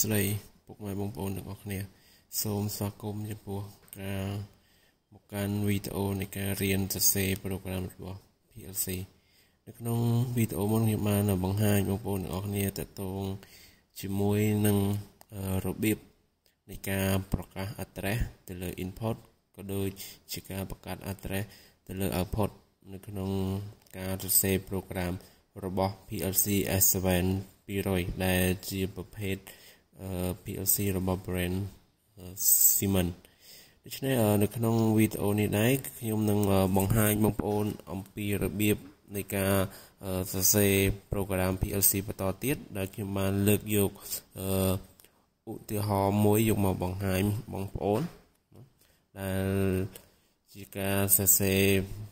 ស្ដីពុកម៉ែបងប្អូនទាំងអស់គ្នាសូមស្វាគមន៍ចំពោះការមកកាន់វីដេអូនៃការរៀនសរសេរប្រូក្រាមរបស់ PLC នៅក្នុងវីដេអូមុនខ្ញុំបានបង្ហាញបងប្អូនទាំងអស់គ្នាទាក់ទងជាមួយនឹងរបៀបនៃការប្រកាស address ទៅលើ input ក៏ដូចជាការបង្កើត address ទៅលើ output នៅក្នុងការសរសេរប្រូក្រាមរបស់ PLC S7-200 ដែលជាប្រភេទ PLC របស់ brand Siemens ដូច្នេះនៅក្នុងវីដេអូនេះដែរខ្ញុំនឹងបង្ហាញបងប្អូនអំពីរបៀបនៃការសរសេរប្រូក្រាម PLC បន្តទៀតដែលខ្ញុំបានលើកយកឧទាហរណ៍មួយយកមកបង្ហាញបងប្អូនដែលជាការសរសេរ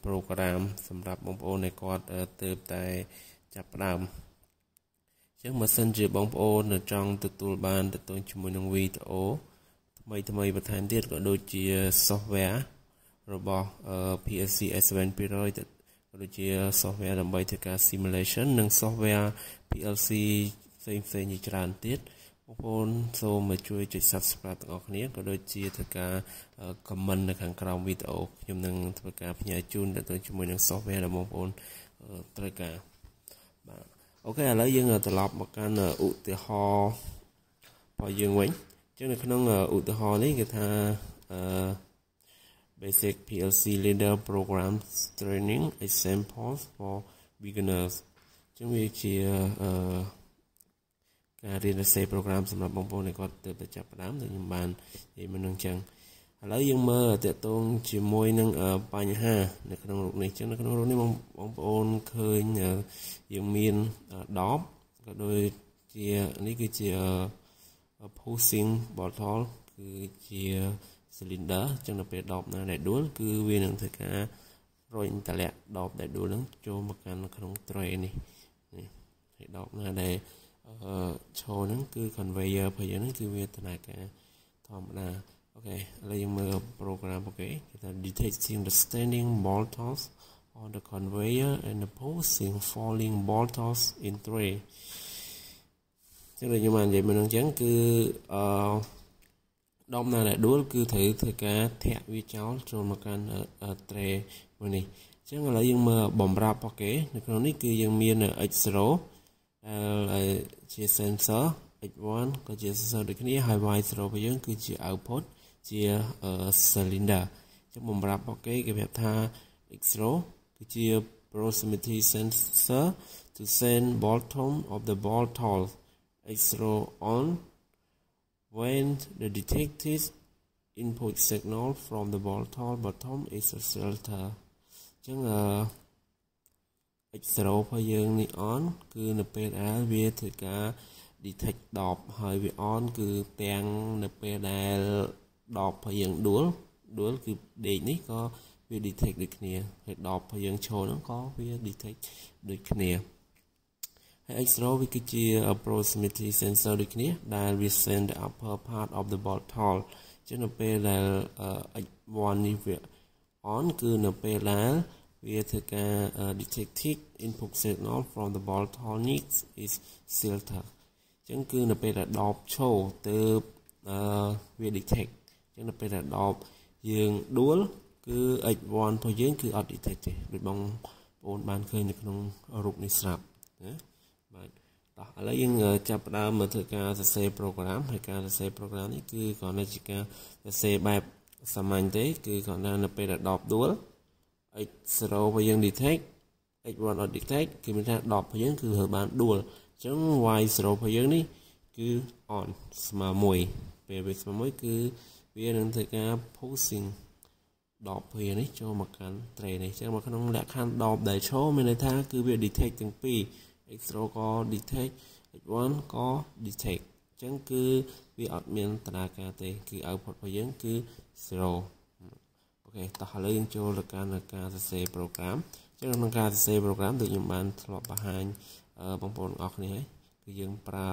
ប្រូក្រាមសម្រាប់បងប្អូនដែលគាត់ទើបតែចាប់ផ្ដើមអញ្ចឹងបើសិនជាបងប្អូនចង់ទទួលបានទៅជាមួយនឹងវីដេអូថ្មីបន្ថែមទៀតក៏ដូចជា software របស់ PLC S7-200 ក៏ដូចជា software ដើម្បីធ្វើការ simulation និង software PLC ផ្សេងជាច្រើនទៀតបងប្អូនសូមជួយចុច subscribe ទាំងអស់គ្នាក៏ដូចជាធ្វើការ comment នៅខាងក្រោមវីដេអូខ្ញុំនឹងធ្វើការផ្ញើជូនទៅជាមួយនឹង software ដែលបងប្អូនត្រូវការបាទអូខេឥឡូវយើងត្រឡប់មកកាន់ឧទាហរណ៍របស់យើងវិញចឹងនៅក្នុងឧទាហរណ៍នេះគេថា basic PLC leader program training examples for beginners ចឹងវាជាការរៀនសរសេរប្រូក្រាមសម្រាប់បងប្អូនដែលគាត់ទើបតែចាប់ផ្ដើមដូចខ្ញុំបាននិយាយមុននឹងចឹងឥឡូវយើងមើលទាក់ទងជាមួយនឹងបញ្ហានៅក្នុងរូបនេះចឹងនៅក្នុងរូបនេះបងប្អូនឃើញយើងមានដបក៏ដូចជានេះគឺជា pushing bottle គឺជា cylinder ចឹងនៅពេលដបណាដែលដួលគឺវានឹងធ្វើការរុញតម្លាក់ដបដែលដួលនឹងចូលមកកាន់ក្នុង tray នេះហើយដបណាដែលឈរហ្នឹងគឺ conveyor របស់យើងហ្នឹងគឺវាដំណើរការធម្មតាអូខេឥឡូវយើងមើល program អូខេគេថា detecting the standing bottles on the conveyor and the pushing falling bottles in tray ចឹងដូចខ្ញុំបាននិយាយមុនហ្នឹងចឹងគឺដបណាដែលដួលគឺត្រូវធ្វើការធាក់វាចោលចូលមកកាន់ tray មួយនេះចឹងឥឡូវយើងមើលបំរាប់អូខេនៅក្នុងនេះគឺយើងមាន X0 ដែលជា sensor X1 ក៏ជា sensor ដូចគ្នាហើយ Y0 របស់យើងគឺជា output ជា cylinder ចឹងបំរាប់អូខេគេប្រាប់ថា X0 គឺជា proximity sensor to send bottom of the bottle X0 on when the detected input signal from the bottle bottom is a filter ចឹងX0 របស់យើងនេះ on គឺនៅពេលដែលវាធ្វើការ detect ដបហើយវា on គឺទាំងនៅពេលដែលដបរបស់យើងដួលគឺដេកនេះក៏វា detect ដូចគ្នាហើយដបរបស់យើងឈរហ្នឹងក៏វា detect ដូចគ្នាហើយ X0 វាគឺជា proximity sensor ដូចគ្នាដែលវា send the upper part of the bottle ចឹងនៅពេលដែល X1 នេះវា on គឺនៅពេលដែលវាធ្វើការ detected input signal from the bottle needs is filter ចឹងគឺនៅពេលដែលដបឈរទៅវា detect ចឹងនៅពេលដែលដបយើងដួលគឺ X1 របស់យើងគឺអត់ detect ទេដូចបងប្អូនបានឃើញនៅក្នុងរូបនេះស្រាប់ណាបាទតោះឥឡូវយើងចាប់ផ្ដើមមកធ្វើការសរសេរប្រូក្រាមហើយការសរសេរប្រូក្រាមនេះគឺគ្រាន់តែជាការសរសេរបែបសាមញ្ញទេគឺគ្រាន់តែនៅពេលដែលដបដួលX0 របស់យើង detect X1 អត់ detect គឺមានថាដបរបស់យើងគឺត្រូវបានដួលអញ្ចឹង Y0 របស់យើងនេះគឺ on ស្មើ1ពេលវាស្មើ1គឺវានឹងធ្វើការ pushing ដបវានេះចូលមកកាន់ tray នេះអញ្ចឹងមកក្នុងលក្ខខណ្ឌដបដែលឈរមានន័យថាគឺវា detect ទាំងពីរ X0 ក៏ detect X1 ក៏ detect អញ្ចឹងគឺវាអត់មានដំណើរការទេគឺ output របស់យើងគឺ 0អូខេតោះឥឡូវយើងចូលទៅកាន់ការសរសេរប្រូក្រាមអញ្ចឹងក្នុងការសរសេរប្រូក្រាមដូចខ្ញុំបានធ្លាប់បង្ហាញបងប្អូនទាំងអស់គ្នាហើយគឺយើងប្រើ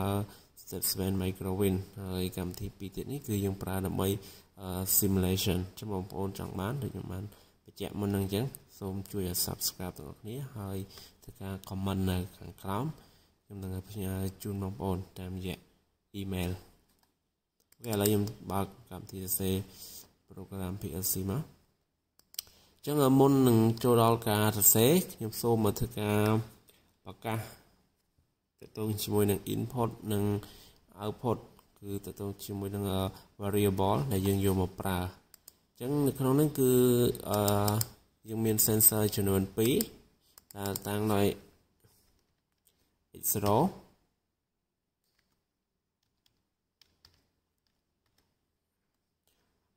S7 microwin ហើយកម្មវិធីពីរទៀតនេះគឺយើងប្រើដើម្បី simulation អញ្ចឹងបងប្អូនចង់បានដូចខ្ញុំបានបញ្ជាក់មុននឹងអញ្ចឹងសូមជួយ subscribe ទាំងអស់គ្នាហើយធ្វើការ comment នៅខាងក្រោមខ្ញុំនឹងផ្ញើជូនបងប្អូនតាមរយៈ email cái là em bao cảm thì sẽ program PLC mà chẳng là môn nâng cho đó cả thật sẽ nhập số mà thực bạc ca tại tôi chỉ muốn nâng input nâng output cứ tại tôi chỉ muốn nâng variable là dùng vô một pra chẳng nó nâng cứ dùng miền sensor cho nó phí là tăng lại x0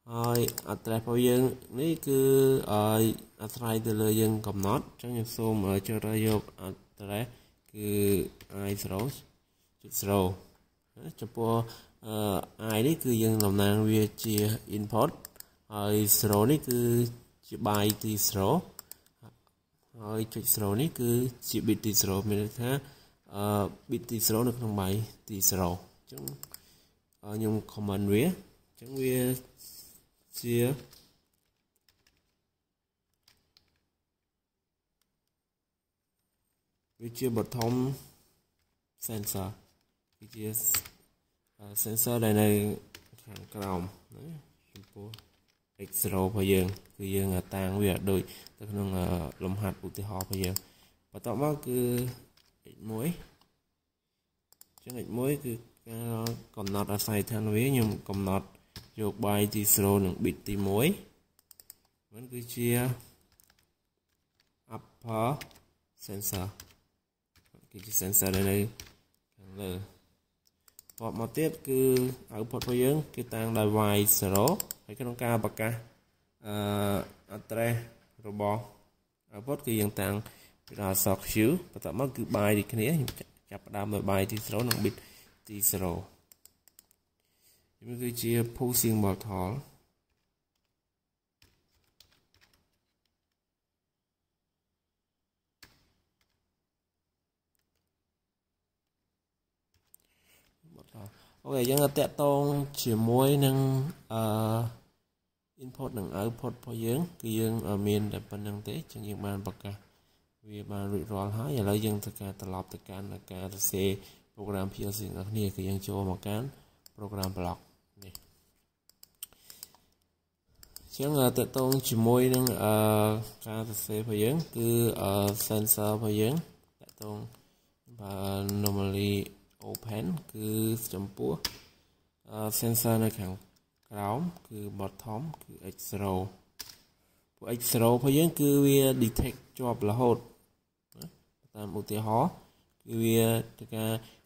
rồi tại bao giờ này cứ try từ lời dân cầm nốt trong nhập số mà cho ra vô tại cứ i0 0 cho po ai đấy cứ dân làm nàng về chia input rồi 0 này cứ chia bài từ 0 rồi chụp 0 này cứ chia bit từ 0 mình thấy bit từ 0 được không bài từ 0 chúng dùng command về chúng về chia bottom sensor chia sensor này hàng còng đấy x0 bây giờ cứ dương tăng về đôi tức là lồng hạt của tiêu họ bây giờ và tạo máu cứ muối chứ muối cứ còn nọt ở xài than với nhưng còn nọt dọc bài thì sro được bịt thì muối vẫn cứ chia upper sensor cái sensor đây là hoặc một tiếp cứ output bây giờ cái tăng là vài sro hay cái ca bạc ca atre robot output cái dạng tăng là sọc xíu và tạo mất cứ bài thì cái này chập đam rồi bài thì sro được bịt thì sro mình cứ chia pushing bảo thỏ ok chẳng là tẹt tông chỉ muối nâng input nâng output bao dưỡng cái dương ở miền để bên năng tế chẳng những bàn bạc cả vì bàn rủi ro hóa và lấy dân tất cả tập lọc tất cả là cả sẽ program PLC ở này cái dân cho một cái program block này chẳng là tẹt tông chỉ muối nâng cả sẽ bao dưỡng cứ sensor bao dưỡng tẹt tông và normally open cứ chấm púa sensor này hàng cào cứ bottom cứ x0 x0 phải giống cứ vi detect job là hot tam ưu tiên hóa cứ vi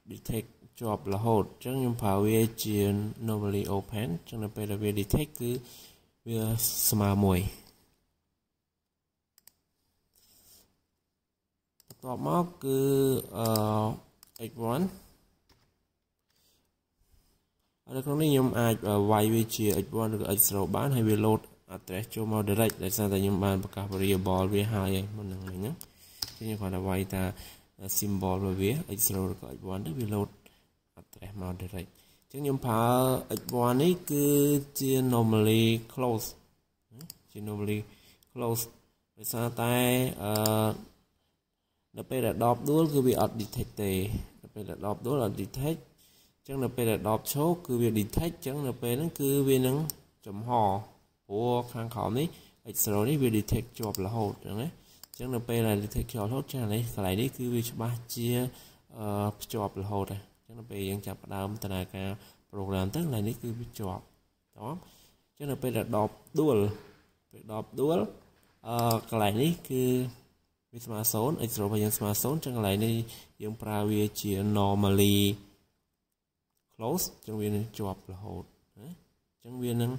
detect job là hot chẳng nhưng phải vi chỉ normally open chẳng là bây giờ vi detect cứ vi smart mùi top móc cứ x1 ở đây con này nhóm ai vay về chia x1 được x0 bán hay về load address cho mau direct để sang tại nhóm bán bậc cả variable về hai một lần nhé cho nên phải là vay ta symbol về vía x0 được x1 được về load address mau direct chứ nhóm phá x1 ấy cứ chia normally close chia normally close để sang tại nó bây giờ đọc đuôi cứ bị detect nó bây giờ đọc đuôi là detect chẳng là bây giờ đọc số cứ việc detect chẳng là bây nó cứ việc nó chấm hò của khang khảo này x0 này việc detect job là hot chẳng là bây là detect job hot chẳng này cái này cứ việc ba chia job là hot này chẳng là bây giờ chập đam tại là cái program tức là này cứ việc job đó chẳng là bây giờ đọc đuôi cái này cứ với smart số x0 và smart số chẳng lại này dùng pravia chia normally close trong viên job là hot trong viên năng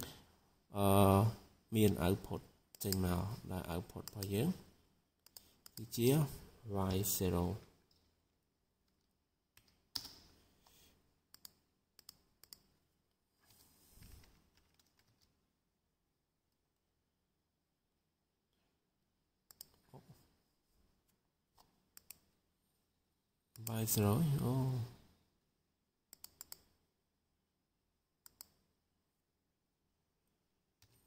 miền output trên màu là output bao nhiêu chia y 0 y 0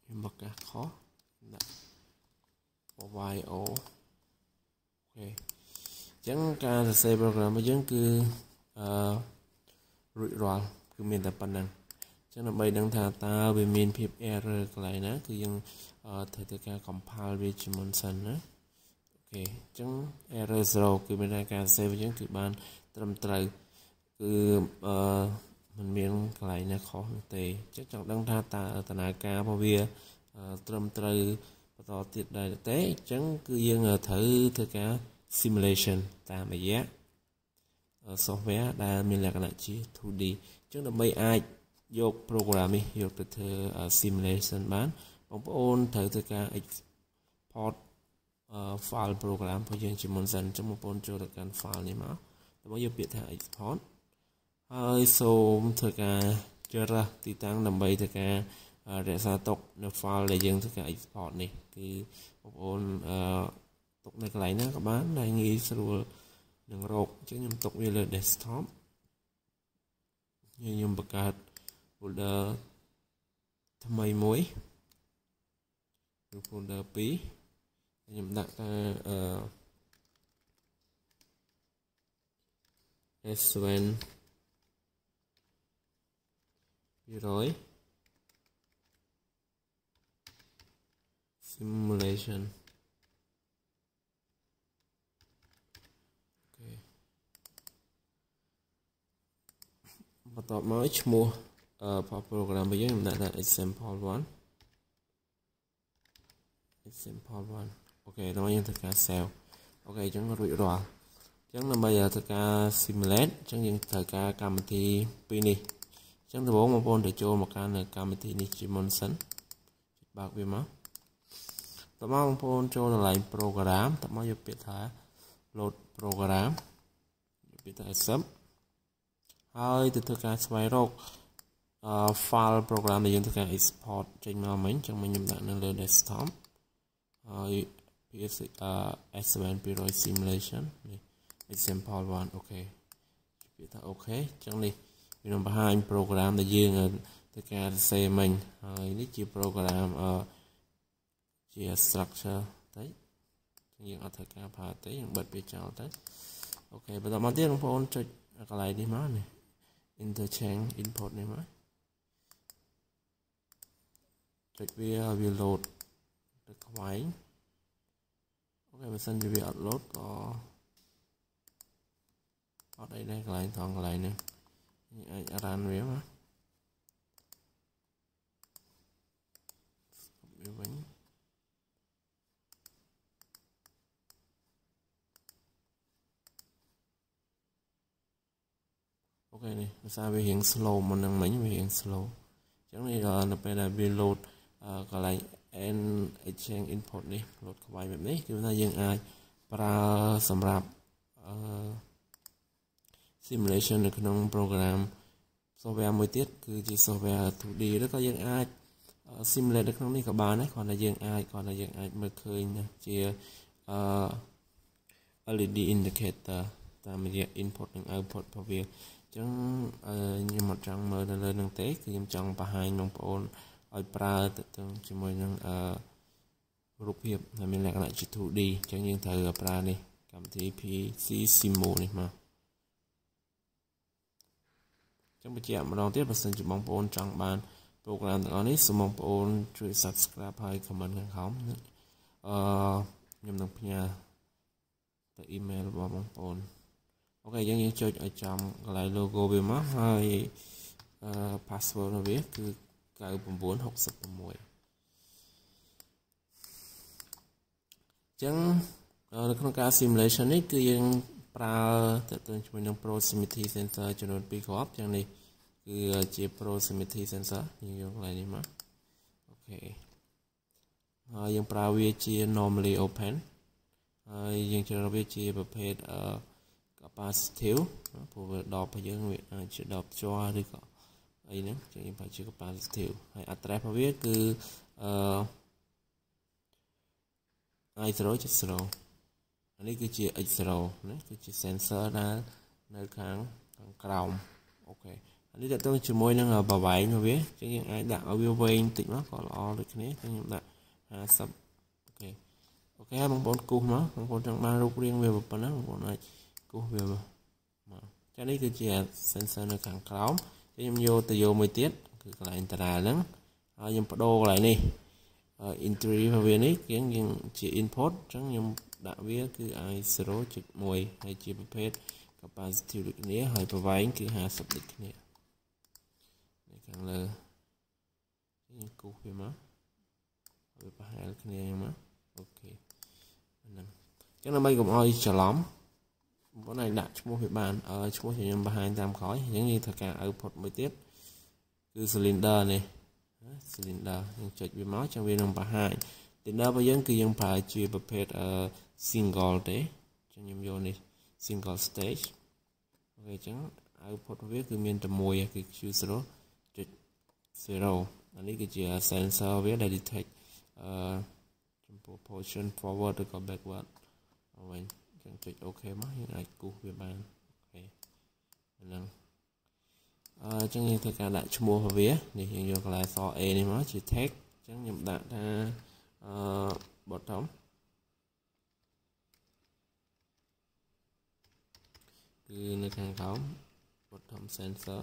bậc cả khó y ok chẳng ca là xây program mà chẳng cứ rủi ro cứ miền tập năng ចឹងដើម្បីដឹងថាតើវាមានភាព error កន្លែងណាគឺយើងត្រូវធ្វើការ compile វាជាមុនសិនណាអូខេចឹង error 0គឺមានការ save ចឹងគឺបានត្រឹមត្រូវគឺមិនមានកន្លែងណាខុសទេចឹងចង់ដឹងថាតើដំណើរការរបស់វាត្រឹមត្រូវបន្តទៀតដែរទេអញ្ចឹងគឺយើងត្រូវធ្វើការ simulation តាមរយៈ software ដែលមានលក្ខណៈជា 2D អញ្ចឹងដើម្បីអាចយក program នេះយកទៅធ្វើ simulation បានបងប្អូនត្រូវធ្វើការ export file program របស់យើងជាមុនសិនអញ្ចឹងបងប្អូនចូលទៅកាន់ file នេះមកដើម្បីយកពាក្យថា export ហើយសូមធ្វើការជ្រើសរើសទីតាំងដើម្បីធ្វើការរក្សាទុកនៅ file ដែលយើងធ្វើការ export នេះគឺបងប្អូនទុកនៅកន្លែងណាក៏បានដែលងាយស្រួលនឹងរកអញ្ចឹងខ្ញុំទុកវាលើ desktop ខ្ញុំបង្កើត folder ថ្មីមួយគឺ folder 2ខ្ញុំដាក់ថាS7-200 simulationបន្ទាប់មកឈ្មោះprogram របស់យើងខ្ញុំដាក់ថា example1 អូខេដល់យើងធ្វើការ save អូខេអញ្ចឹងរួចរាល់អញ្ចឹងដើម្បីធ្វើការ simulate អញ្ចឹងយើងត្រូវការកម្មវិធីពីរនេះអញ្ចឹងដំបូងបងប្អូនត្រូវចូលមកកាន់កម្មវិធីនេះជាមុនសិនបើកវាមកតោះមកបងប្អូនចូលកន្លែង program តោះមកយកពាក្យថា load program យកពាក្យថា accept ហើយទៅធ្វើការស្វែងរកfile program ដែលយើងធ្វើការ export ចេញមកមិញអញ្ចឹងខ្ញុំដាក់នៅលើ desktop ហើយ S7-200 simulation នេះ example1 អូខេពាក្យថាអូខេអញ្ចឹងនេះវានឹងបង្ហាញ program ដែលយើងធ្វើការសរសេរមិញហើយនេះជា program ជា structure ទៅយើងអត់ធ្វើការប្រើទេយើងបិទវាចោលទៅអូខេបន្តមកទៀតបងប្អូនចុចកន្លែងនេះមកនេះ interchange input នេះមកចុចវាឲ្យវា load ទៅខ្វែងអូខេបើសិនជាវាអត់ load ក៏អត់អីដែរកន្លែងថងកន្លែងនេះអាច run វាមកវាវិញអូខេនេះភាសាវារៀង slow មុននឹងមិញវារៀង slow អញ្ចឹងនេះនៅពេលដែលវា load កន្លែង exchange input នេះ load ខ្វែងបែបនេះគឺថាយើងអាចប្រើសម្រាប់simulation នៅក្នុង program software មួយទៀតគឺជា software 2D ឬក៏យើងអាច simulate នៅក្នុងនេះក៏បានដែរគ្រាន់តែយើងអាចមើលឃើញជា LED indicator តាមរយៈ input និង output របស់វាអញ្ចឹងខ្ញុំអត់ចង់មើលនៅលើនឹងទេគឺខ្ញុំចង់បង្ហាញបងប្អូនឲ្យប្រើទៅជាមួយនឹងរូបភាពដែលមានលក្ខណៈជា 2D អញ្ចឹងយើងត្រូវប្រើនេះកម្មវិធី PC Simo នេះមកអញ្ចឹងបញ្ជាក់ម្ដងទៀតបើសិនជាបងប្អូនចង់បាន program ទាំងអស់នេះសូមបងប្អូនជួយ subscribe ហើយ comment ខាងក្រោមខ្ញុំនឹងផ្ញើទៅ email របស់បងប្អូនអូខេយើងចុចឲ្យចំកន្លែង logo វាមកហើយ password របស់វាគឺ9966អញ្ចឹងនៅក្នុងការ simulation នេះគឺយើងប្រើទៅជាមួយនឹង proximity sensor ចំនួន2គ្រាប់យ៉ាងនេះគឺជា proximity sensor យើងយកកន្លែងនេះមកអូខេហើយយើងប្រើវាជា normally open ហើយយើងជ្រើសរើសវាជាប្រភេទcapacitive ព្រោះវាដបរបស់យើងវាអាចជាដបជ័រឬក៏អីហ្នឹងចឹងយើងប្រើជា capacitive ហើយ address របស់វាគឺI070 អានេះគឺជា X0 ណាគឺជា sensor ដែលនៅខាងក្រោមអូខេអានេះតើតើជាមួយនឹងប្រវែងរបស់វាចឹងយើងអាចដាក់ឲ្យវាវែងតិចមកក៏ល្អដូចគ្នាចឹងខ្ញុំដាក់50អូខេបងប្អូនគូសមកបងប្អូនចង់បានរូបរាងវាប៉ុណ្ណាបងប្អូនអាចគូសវាមកចានេះគឺជា sensor នៅខាងក្រោមខ្ញុំយកទៅយកមួយទៀតគឺ គឺកន្លែងតារាហ្នឹងហើយខ្ញុំបដូរកន្លែងនេះ entry របស់វានេះយើងជា input អញ្ចឹងខ្ញុំដាក់វាគឺ i 0.1 ហើយជាប្រភេទ capacitive ដូចគ្នាហើយប្រវែងគឺ50ដូចគ្នានេះខាងលើខ្ញុំគូសវាមកវាប្រហែលគ្នាហ្នឹងមកអូខេហ្នឹងអញ្ចឹងដើម្បីកុំឲ្យច្រឡំបងអាចដាក់ឈ្មោះវាបានឈ្មោះខ្ញុំបង្ហាញតាមក្រោយអញ្ចឹងយើងធ្វើការ output មួយទៀតគឺ cylinder នេះ cylinder យើងចុចវាមកចឹងវានឹងបង្ហាញ cylinder របស់យើងគឺយើងប្រើជាប្រភេទ single ទេចឹងខ្ញុំយកនេះ single stage អូខេចឹង output វាគឺមានតែមួយគឺ Q0.0 អានេះគឺជា sensor វាដែល detect ចំពោះ position forward ឬក៏ backward វិញចឹងចុច OK មកយើងអាចគូសវាបានអូខេហ្នឹងចឹងយើងធ្វើការដាក់ឈ្មោះរបស់វានេះយើងយកកន្លែងអក្សរ A នេះមកជា text ចឹងខ្ញុំដាក់ថាbottom គឺនៅខាងក្រោម bottom sensor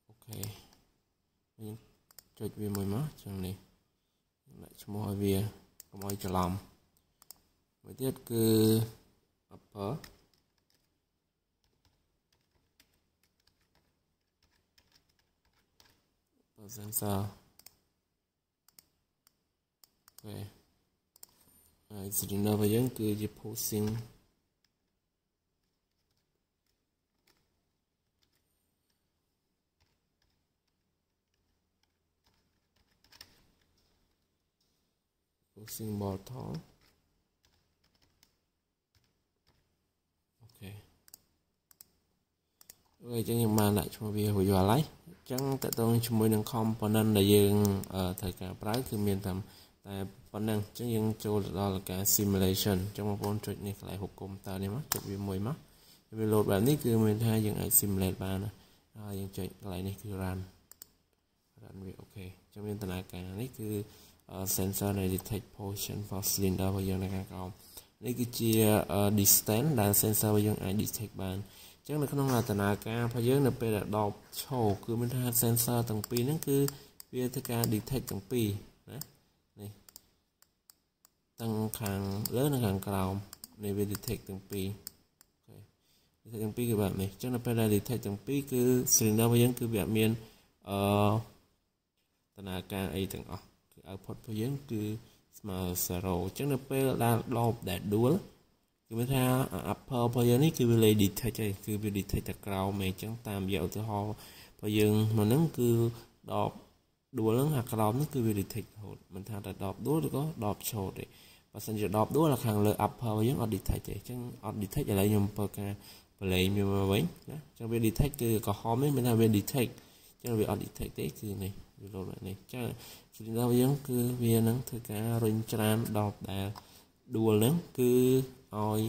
អូខេយើងចុចវាមួយមកចឹងនេះដាក់ឈ្មោះឲ្យវាកុំឲ្យច្រឡំមួយទៀតគឺ upper sensor អូខេហើយ cylinder របស់យើងគឺជា pushing bottom អូខេហើយចឹងខ្ញុំបានដាក់ឈ្មោះវារួចរាល់ហើយចឹងតើតើជាមួយនឹង component ដែលយើងត្រូវការប្រើគឺមានតែប៉ុណ្ណឹងចឹងយើងចូលទៅដល់ការ simulation ចឹងបងប្អូនចុចនេះកន្លែងហុកកុំព្យូទ័រនេះមកចុចវាមួយមកវា load បែបនេះគឺមានថាយើងអាច simulate បានហើយយើងចុចកន្លែងនេះគឺ run វាអូខេចឹងមានដំណើរការនេះគឺ sensor នៃ detect position for cylinder របស់យើងនៅខាងក្រោមនេះគឺជា distance ដែល sensor របស់យើងអាច detect បានអញ្ចឹងនៅក្នុងដំណើរការរបស់យើងនៅពេលដែលដបឈរគឺមានថា sensor ទាំងពីរហ្នឹងគឺវាធ្វើការ detect ទាំងពីរណានេះទាំងខាងលើនិងខាងក្រោមនៃវា detect ទាំងពីរអូខេ detect ទាំងពីរគឺបែបនេះអញ្ចឹងនៅពេលដែល detect ទាំងពីរគឺ cylinder របស់យើងគឺវាអត់មានដំណើរការអីទាំងអស់គឺ output របស់យើងគឺស្មើ0អញ្ចឹងនៅពេលដែលដបដែលដួលគឺមានថា upper របស់យើងនេះគឺវាលេ detect ឯងគឺវា detect តែក្រោមឯងអញ្ចឹងតាមរយៈឧទាហរណ៍របស់យើងមកហ្នឹងគឺដបដួលហ្នឹងអាក្រោមហ្នឹងគឺវា detect រហូតមិនថាតែដបដួលឬក៏ដបឆោតទេបើសិនជាដបដួលខាងលើ upper របស់យើងអត់ detect ទេអញ្ចឹងអត់ detect ឥឡូវខ្ញុំធ្វើការបលែងវាមកវិញណាអញ្ចឹងវា detect គឺក្រហមនេះមានថាវា detect អញ្ចឹងវាអត់ detect ទេគឺនេះវាលោតបែបនេះអញ្ចឹង cylinder របស់យើងគឺវានឹងធ្វើការរុញច្រានដបដែលដួលហ្នឹងគឺឲ្យ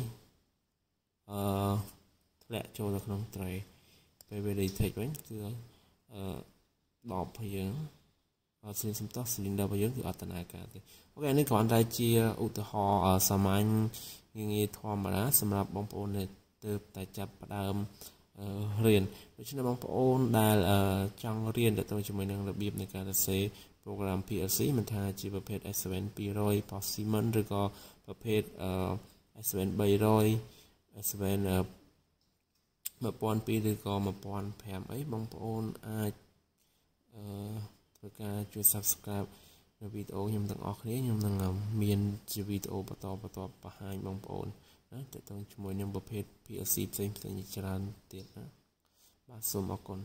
ធ្លាក់ចូលទៅក្នុង tray ពេលវា detect វិញគឺដបរបស់យើងអត់សំទោស cylinder របស់យើងគឺអត់ដំណើរការទេអូខេនេះគ្រាន់តែជាឧទាហរណ៍សាមញ្ញងាយធម្មតាសម្រាប់បងប្អូនដែលទើបតែចាប់ផ្ដើមរៀនដូច្នេះបងប្អូនដែលចង់រៀនទៅជាមួយនឹងរបៀបនៃការសរសេរ program PLC មិនថាជាប្រភេទ S7-200 របស់ Siemens ឬក៏ប្រភេទS7-300 S7-1200 ឬក៏1005អីបងប្អូនអាចធ្វើការជួយ subscribe នៅវីដេអូខ្ញុំទាំងអស់គ្នាខ្ញុំនឹងមានជាវីដេអូបន្តបង្ហាញបងប្អូនណាតើតើជាមួយនឹងប្រភេទ PLC ផ្សេងៗជាច្រើនទៀតណាបាទសូមអរគុណ